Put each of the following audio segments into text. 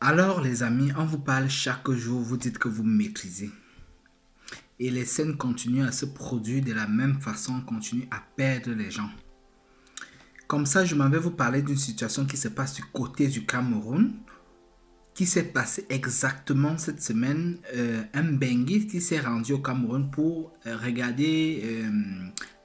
Alors les amis, on vous parle chaque jour, vous dites que vous maîtrisez. Et les scènes continuent à se produire de la même façon, on continue à perdre les gens. Comme ça, je m'en vais vous parler d'une situation qui se passe du côté du Cameroun, qui s'est passé exactement cette semaine. Un Benguis qui s'est rendu au Cameroun pour regarder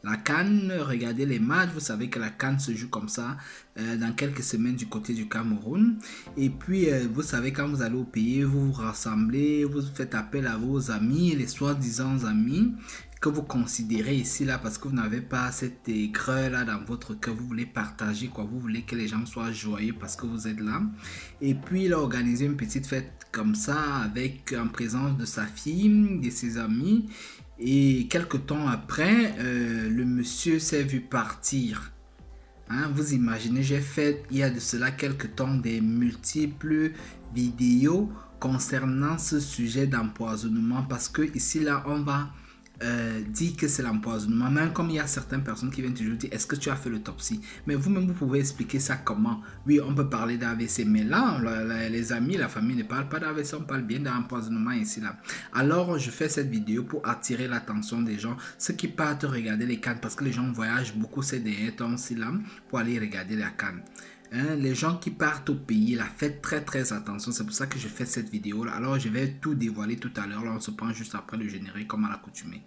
la CAN, regarder les matchs. Vous savez que la CAN se joue comme ça dans quelques semaines du côté du Cameroun. Et puis, vous savez, quand vous allez au pays, vous vous rassemblez, vous faites appel à vos amis, les soi-disant amis que vous considérez ici là parce que vous n'avez pas cette aigreur là dans votre cœur, vous voulez partager quoi, vous voulez que les gens soient joyeux parce que vous êtes là. Et puis il a organisé une petite fête comme ça avec en présence de sa fille, de ses amis, et quelques temps après le monsieur s'est vu partir. Vous imaginez, j'ai fait il y a de cela quelques temps des multiples vidéos concernant ce sujet d'empoisonnement parce que ici là on va dit que c'est l'empoisonnement, même comme il y a certaines personnes qui viennent toujours dire est-ce que tu as fait l'autopsie, mais vous-même vous pouvez expliquer ça comment. Oui, on peut parler d'AVC, mais là les amis, la famille ne parle pas d'AVC, on parle bien d'empoisonnement ici là. Alors je fais cette vidéo pour attirer l'attention des gens, ceux qui partent regarder les CAN, parce que les gens voyagent beaucoup ces derniers temps-ci là pour aller regarder la CAN. Les gens qui partent au pays là, faites très attention, c'est pour ça que je fais cette vidéo là. Alors je vais tout dévoiler tout à l'heure, là on se prend juste après le générique comme à l'accoutumée.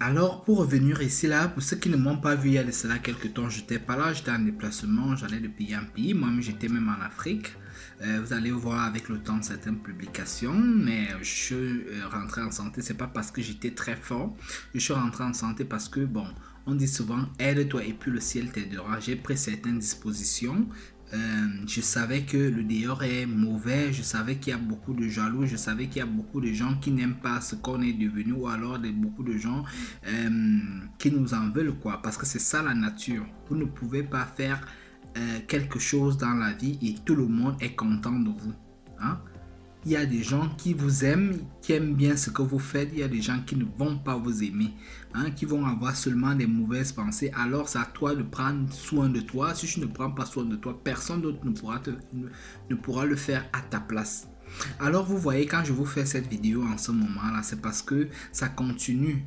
Alors pour revenir ici là, pour ceux qui ne m'ont pas vu il y a de cela quelques temps, j'étais pas là, j'étais en déplacement, j'allais de pays en pays, moi-même j'étais même en Afrique. Vous allez voir avec le temps certaines publications, mais je suis rentré en santé, c'est pas parce que j'étais très fort, je suis rentré en santé parce que bon, on dit souvent aide-toi et puis le ciel t'aidera. J'ai pris certaines dispositions. Je savais que le dehors est mauvais, je savais qu'il y a beaucoup de jaloux, je savais qu'il y a beaucoup de gens qui n'aiment pas ce qu'on est devenu, ou alors beaucoup de gens qui nous en veulent quoi, parce que c'est ça la nature. Vous ne pouvez pas faire quelque chose dans la vie et tout le monde est content de vous. Il y a des gens qui vous aiment, qui aiment bien ce que vous faites. Il y a des gens qui ne vont pas vous aimer, qui vont avoir seulement des mauvaises pensées. Alors c'est à toi de prendre soin de toi. Si tu ne prends pas soin de toi, personne d'autre ne pourra le faire à ta place. Alors vous voyez, quand je vous fais cette vidéo en ce moment là, c'est parce que ça continue.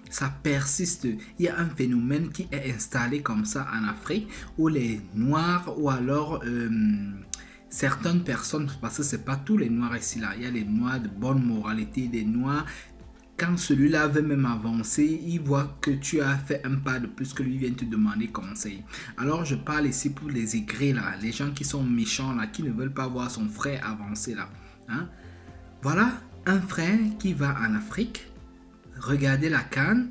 Ça persiste. Il y a un phénomène qui est installé comme ça en Afrique où les Noirs ou alors certaines personnes, parce que c'est pas tous les noirs ici là, il y a les noirs de bonne moralité, des noirs, quand celui-là veut même avancer, il voit que tu as fait un pas de plus, que lui vient te demander conseil. Alors je parle ici pour les aigris là, les gens qui sont méchants là, qui ne veulent pas voir son frère avancer là. Voilà un frère qui va en Afrique regarder la CAN.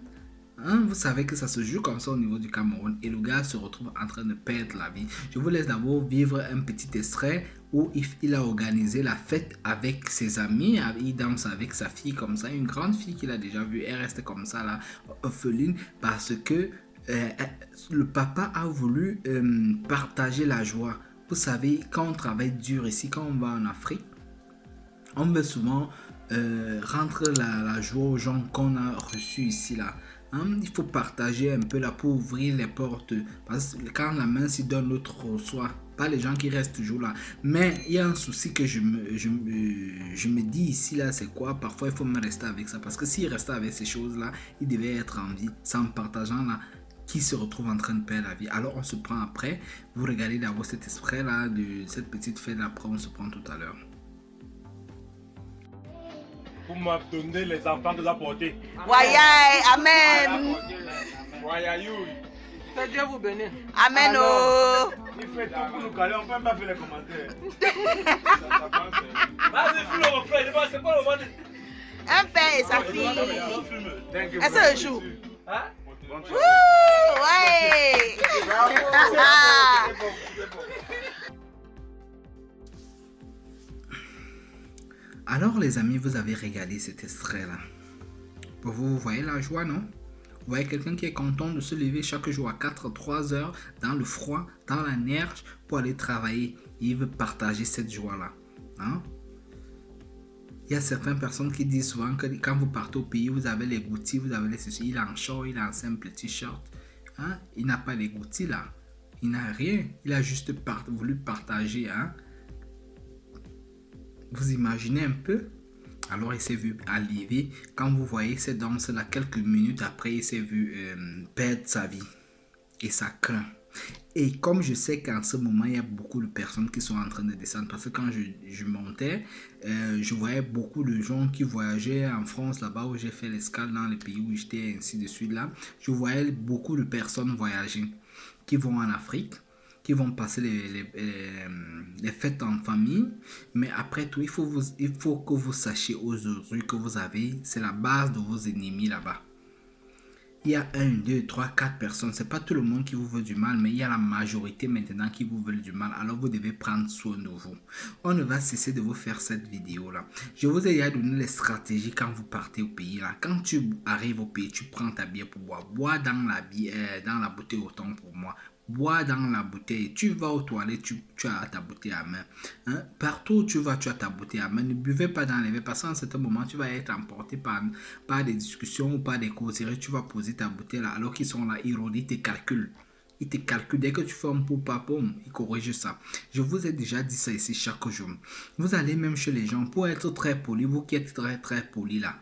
Vous savez que ça se joue comme ça au niveau du Cameroun et le gars se retrouve en train de perdre la vie. Je vous laisse d'abord vivre un petit extrait où il a organisé la fête avec ses amis. Il danse avec sa fille comme ça, une grande fille qu'il a déjà vue. Elle reste comme ça là, orpheline, parce que le papa a voulu partager la joie. Vous savez, quand on travaille dur ici, quand on va en Afrique, on veut souvent rendre la joie aux gens qu'on a reçus ici là. Il faut partager un peu là pour ouvrir les portes, parce que quand la main s'y donne, l'autre reçoit, pas les gens qui restent toujours là. Mais il y a un souci que je me dis ici là, c'est quoi? Parfois il faut me rester avec ça, parce que s'il restait avec ces choses là, il devait être en vie. Sans partageant là, qui se retrouve en train de perdre la vie. Alors on se prend après. Vous regardez d'abord cet extrait là de cette petite fête, après on se prend tout à l'heure. Pour me donner les enfants de la portée. Voyez, amen. Voyez, Que Dieu vous bénisse. Amen. Oh. il fait tout pour nous caler, on ne peut même pas faire les commentaires. Vas-y, fais le refrain, c'est quoi le moment? Un père et sa fille. Est-ce que je joue? Hein? Ouais. Alors les amis, vous avez regardé cet extrait-là. Pour vous, vous voyez la joie, non? Vous voyez quelqu'un qui est content de se lever chaque jour à 3 heures dans le froid, dans la neige pour aller travailler. Il veut partager cette joie-là. Hein? Il y a certaines personnes qui disent souvent que quand vous partez au pays, vous avez les goutis, vous avez les ceci. Il est en short, il a un simple t-shirt. Hein? Il n'a pas les goutis là. Il n'a rien. Il a juste voulu partager. Hein? Vous imaginez un peu? Alors il s'est vu arriver. Quand vous voyez cette danse-là, quelques minutes après, il s'est vu perdre sa vie. Et ça craint. Et comme je sais qu'en ce moment, il y a beaucoup de personnes qui sont en train de descendre. Parce que quand je montais, je voyais beaucoup de gens qui voyageaient en France, là-bas où j'ai fait l'escale dans les pays où j'étais, ainsi de suite là. Je voyais beaucoup de personnes voyager, qui vont en Afrique, qui vont passer les fêtes en famille. Mais après tout, il faut que vous sachiez aujourd'hui que vous avez, c'est la base de vos ennemis là-bas. Il y a 1, 2, 3, 4 personnes. C'est pas tout le monde qui vous veut du mal, mais il y a la majorité maintenant qui vous veut du mal. Alors vous devez prendre soin de vous. On ne va cesser de vous faire cette vidéo-là. Je vous ai déjà donné les stratégies quand vous partez au pays là. Quand tu arrives au pays, tu prends ta bière pour boire. Bois dans la bouteille autant pour moi. Bois dans la bouteille. Tu vas aux toilettes, tu as ta bouteille à main. Hein? Partout où tu vas, tu as ta bouteille à main. Ne buvez pas dans les verres parce qu'à un certain moment, tu vas être emporté par des discussions ou par des causeries. Tu vas poser ta bouteille là alors qu'ils sont là, ils te calculent. Ils te calculent. Dès que tu fais un poum, ils corrigent ça. Je vous ai déjà dit ça ici chaque jour. Vous allez même chez les gens pour être très poli. Vous qui êtes très très poli là.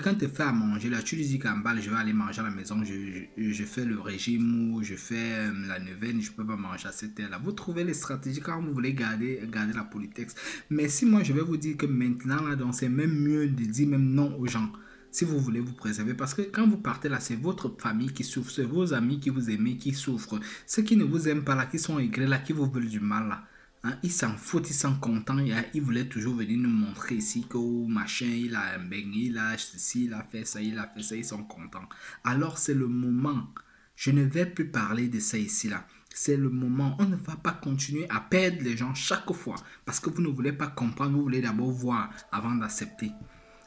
Quand tu fais à manger, là, tu lui dis qu'en bas, je vais aller manger à la maison, je fais le régime ou je fais la neuvaine, je ne peux pas manger à cette heure-là. Vous trouvez les stratégies quand vous voulez garder la politesse. Mais si moi, je vais vous dire que maintenant, là, donc c'est même mieux de dire même non aux gens. Si vous voulez vous préserver, parce que quand vous partez là, c'est votre famille qui souffre, c'est vos amis qui vous aiment, qui souffrent. Ceux qui ne vous aiment pas là, qui sont aigris là, qui vous veulent du mal là. Hein, ils s'en foutent, ils sont contents. Ils voulaient toujours venir nous montrer ici que machin, il a un beigne, il a ceci, il a fait ça, ils sont contents. Alors c'est le moment. Je ne vais plus parler de ça ici là. C'est le moment. On ne va pas continuer à perdre les gens chaque fois. Parce que vous ne voulez pas comprendre, vous voulez d'abord voir avant d'accepter.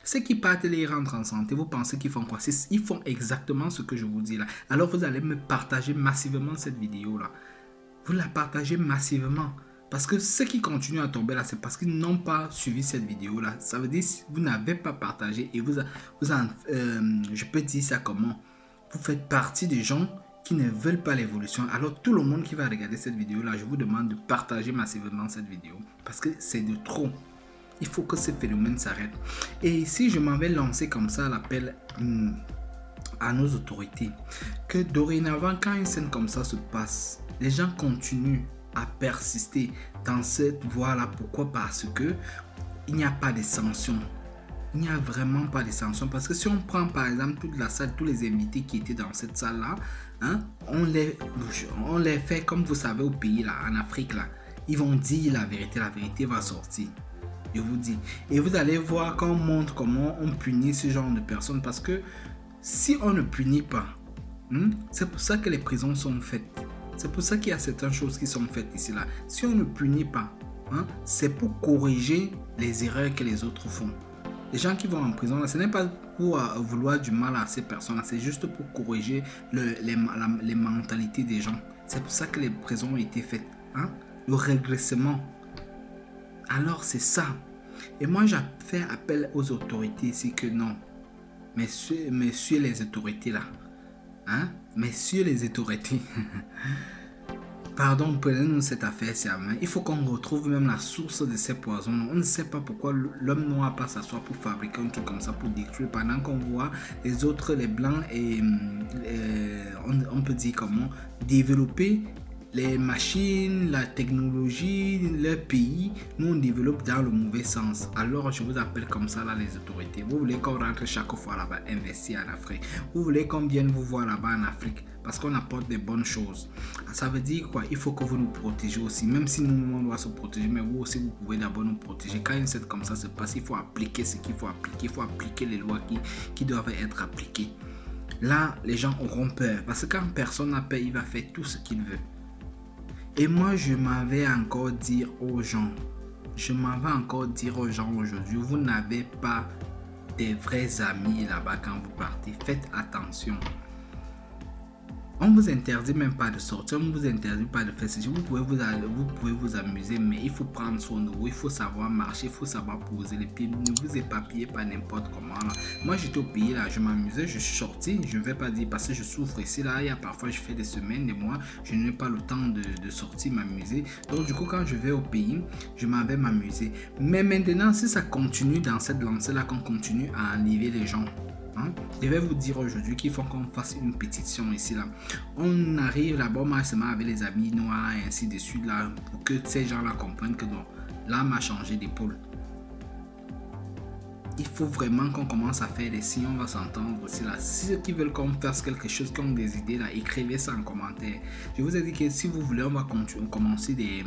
Ceux qui partent et ils rentrent en santé, vous pensez qu'ils font quoi? Ils font exactement ce que je vous dis là. Alors vous allez me partager massivement cette vidéo là. Vous la partagez massivement. Parce que ceux qui continuent à tomber là, c'est parce qu'ils n'ont pas suivi cette vidéo là. Ça veut dire que vous n'avez pas partagé et je peux dire ça comment? Vous faites partie des gens qui ne veulent pas l'évolution. Alors tout le monde qui va regarder cette vidéo là, je vous demande de partager massivement cette vidéo. Parce que c'est de trop. Il faut que ce phénomène s'arrête. Et si je m'avais lancé comme ça l'appel à nos autorités, que dorénavant quand une scène comme ça se passe, les gens continuent à persister dans cette voie-là. Pourquoi? Parce que il n'y a pas de sanctions. Il n'y a vraiment pas de sanctions. Parce que si on prend par exemple toute la salle, tous les invités qui étaient dans cette salle-là, hein, on les fait comme vous savez au pays, là, en Afrique, là. Ils vont dire la vérité va sortir. Je vous dis. Et vous allez voir qu'on montre comment on punit ce genre de personnes. Parce que si on ne punit pas, c'est pour ça que les prisons sont faites. C'est pour ça qu'il y a certaines choses qui sont faites ici là. Si on ne punit pas, c'est pour corriger les erreurs que les autres font. Les gens qui vont en prison là, ce n'est pas pour vouloir du mal à ces personnes là, c'est juste pour corriger les mentalités des gens. C'est pour ça que les prisons ont été faites. Le régressement. Alors c'est ça. Et moi j'ai fait appel aux autorités ici que non. Messieurs les autorités là. Messieurs les autorités. Pardon, prenez-nous cette affaire à main. Il faut qu'on retrouve même la source de ces poisons. On ne sait pas pourquoi l'homme noir passe à soi pour fabriquer un truc comme ça, pour détruire, pendant qu'on voit les autres, les blancs, et on peut dire comment développer les machines, la technologie, le pays. Nous on développe dans le mauvais sens. Alors je vous appelle comme ça là les autorités. Vous voulez qu'on rentre chaque fois là-bas investir en Afrique. Vous voulez qu'on vienne vous voir là-bas en Afrique parce qu'on apporte des bonnes choses. Ça veut dire quoi? Il faut que vous nous protégez aussi. Même si nous on doit se protéger, mais vous aussi vous pouvez d'abord nous protéger. Quand une scène comme ça se passe, il faut appliquer ce qu'il faut appliquer. Il faut appliquer les lois qui doivent être appliquées. Là les gens auront peur parce que quand personne n'a peur, il va faire tout ce qu'il veut. Et moi, je m'avais encore dit aux gens, je m'en vais encore dire aux gens aujourd'hui, vous n'avez pas des vrais amis là-bas quand vous partez. Faites attention. On vous interdit même pas de sortir, on vous interdit pas de faire ceci. Vous pouvez vous amuser, mais il faut prendre soin de vous, il faut savoir marcher, il faut savoir poser les pieds. Ne vous éparpillez pas n'importe comment. Là. Moi j'étais au pays là, je m'amusais, je suis sorti, je ne vais pas dire parce que je souffre ici là. Il y a parfois je fais des semaines, des mois, je n'ai pas le temps de sortir m'amuser. Donc du coup quand je vais au pays, je m'en vais m'amuser. Mais maintenant si ça continue dans cette lancée là, qu'on continue à enlever les gens. Je vais vous dire aujourd'hui qu'il faut qu'on fasse une pétition ici là. On arrive là-bas maximum avec les amis noirs et ainsi de suite là pour que ces gens là comprennent que non, l'âme a changé d'épaule. Il faut vraiment qu'on commence à faire des signes, on va s'entendre aussi là. Si ceux qui veulent qu'on fasse quelque chose, qui ont des idées là, écrivez ça en commentaire. Je vous ai dit que si vous voulez, on va commencer des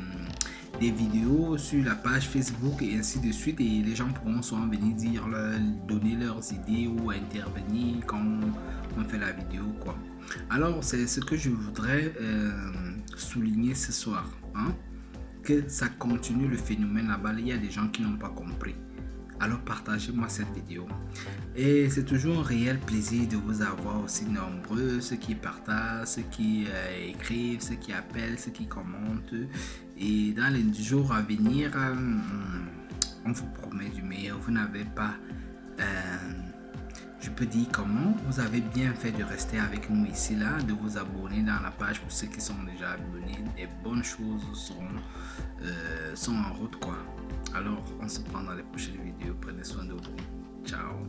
vidéos sur la page Facebook et ainsi de suite, et les gens pourront souvent venir donner leurs idées ou intervenir quand on fait la vidéo quoi. Alors c'est ce que je voudrais souligner ce soir, que ça continue le phénomène là-bas. Il y a des gens qui n'ont pas compris. Alors partagez-moi cette vidéo. Et c'est toujours un réel plaisir de vous avoir aussi nombreux, ceux qui partagent, ceux qui écrivent, ceux qui appellent, ceux qui commentent. Et dans les jours à venir, on vous promet du meilleur. Vous n'avez pas, je peux dire comment, vous avez bien fait de rester avec nous ici là, de vous abonner dans la page pour ceux qui sont déjà abonnés. Les bonnes choses sont en route quoi. Alors, on se prend dans les prochaines vidéos. Prenez soin de vous. Ciao.